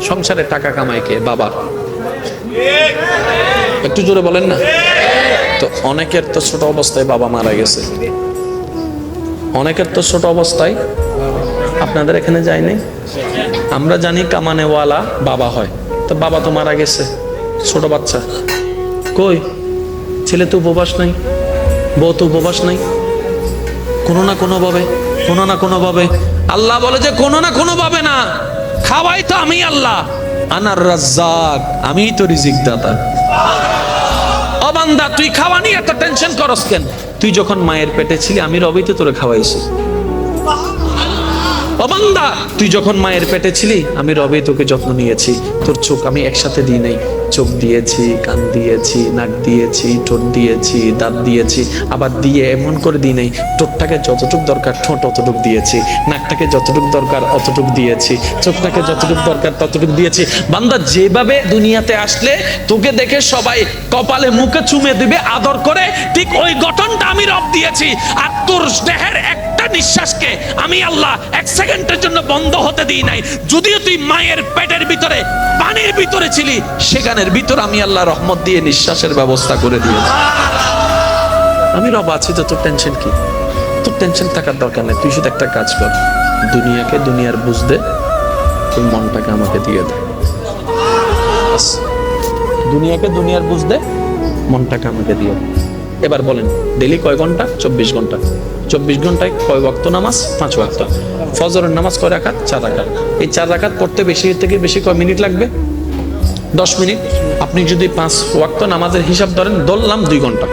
সংসারে টাকা কামায় কে? বাবা। একটু জোরে বলেন না। তো অনেকের তো ছোট অবস্থায় বাবা মারা গেছে, অনেকের তো ছোট অবস্থায়, আপনাদের এখানে যায়নি? আমরা জানি কামানেওয়ালা বাবা হয়, তো বাবা তো মারা গেছে, ছোট বাচ্চা কই? ছেলে তো উপবাস নাই, বউ তো উপবাস নাই, কোনো না কোনো ভাবে আল্লাহ বলে যে কোনো না কোনো ভাবে না, খাওয়াই তো আমি আল্লাহ, আনার রাজ্জাক, আমিই তো রিজিক দাতা। ও বান্দা, তুই খাওয়া নিয়ে এত টেনশন করস কেন? তুই যখন মায়ের পেটে ছিলি আমি রবি তো তোরে খাওয়াইছি। ও বান্দা, তুই যখন মায়ের পেটে ছিলি আমি রবি তোকে যত্ন নিয়েছি। তোর চোখ আমি একসাথে দিই নাই, চোখ দিয়েছি, কান দিয়েছি, নাক দিয়েছি, ঠোঁট দিয়েছি, দাঁত দিয়েছি, আবার দিয়ে এমন করে দিই নাই, ঠোঁটটাকে যতটুক দরকার ঠোঁট অতটুক দিয়েছি, নাকটাকে যতটুক দরকার অতটুক দিয়েছি, চোখটাকে যতটুক দরকার ততটুক দিয়েছি। বান্দা, যেভাবে দুনিয়াতে আসলে তোকে দেখে সবাই কপালে মুখে চুমে দিবে আদর করে, ঠিক ওই গঠনটা আমি রব দিয়েছি। আর তোর দেহের একটা নিঃশ্বাসকে আমি আল্লাহ এক সেকেন্ডের জন্য বন্ধ হতে দিই নাই। যদিও তুই মায়ের পেটের ভিতরে পানির ভিতরে ছিলি, সেখানের ভিতর আমি আল্লাহ রহমত দিয়ে নিঃশ্বাসের ব্যবস্থা করে দিয়েছি। আমি রব আছি, তো তোর টেনশন কি? তোর টেনশন থাকার দরকার নেই। তুই শুধু একটা কাজ কর, দুনিয়াকে দুনিয়ার বুঝ দে, তোর মনটাকে আমাকে দিয়ে দে। দুনিয়াকে দুনিয়ার বুঝ দে, মনটাকে আমাকে দিয়ে দে। এবার বলেন, ডেলি কয় ঘন্টা? 24 ঘন্টা। 24 ঘন্টায় কয় ওয়াক্ত নামাজ? 5 ওয়াক্ত। ফজরের নামাজ কয় রাকাত? 4 রাকাত। এই 4 রাকাত পড়তে বেশি থেকে বেশি কয় মিনিট লাগবে? 10 মিনিট। আপনি যদি 5 ওয়াক্ত নামাজের হিসাব ধরেন, ধরলাম 2 ঘন্টা।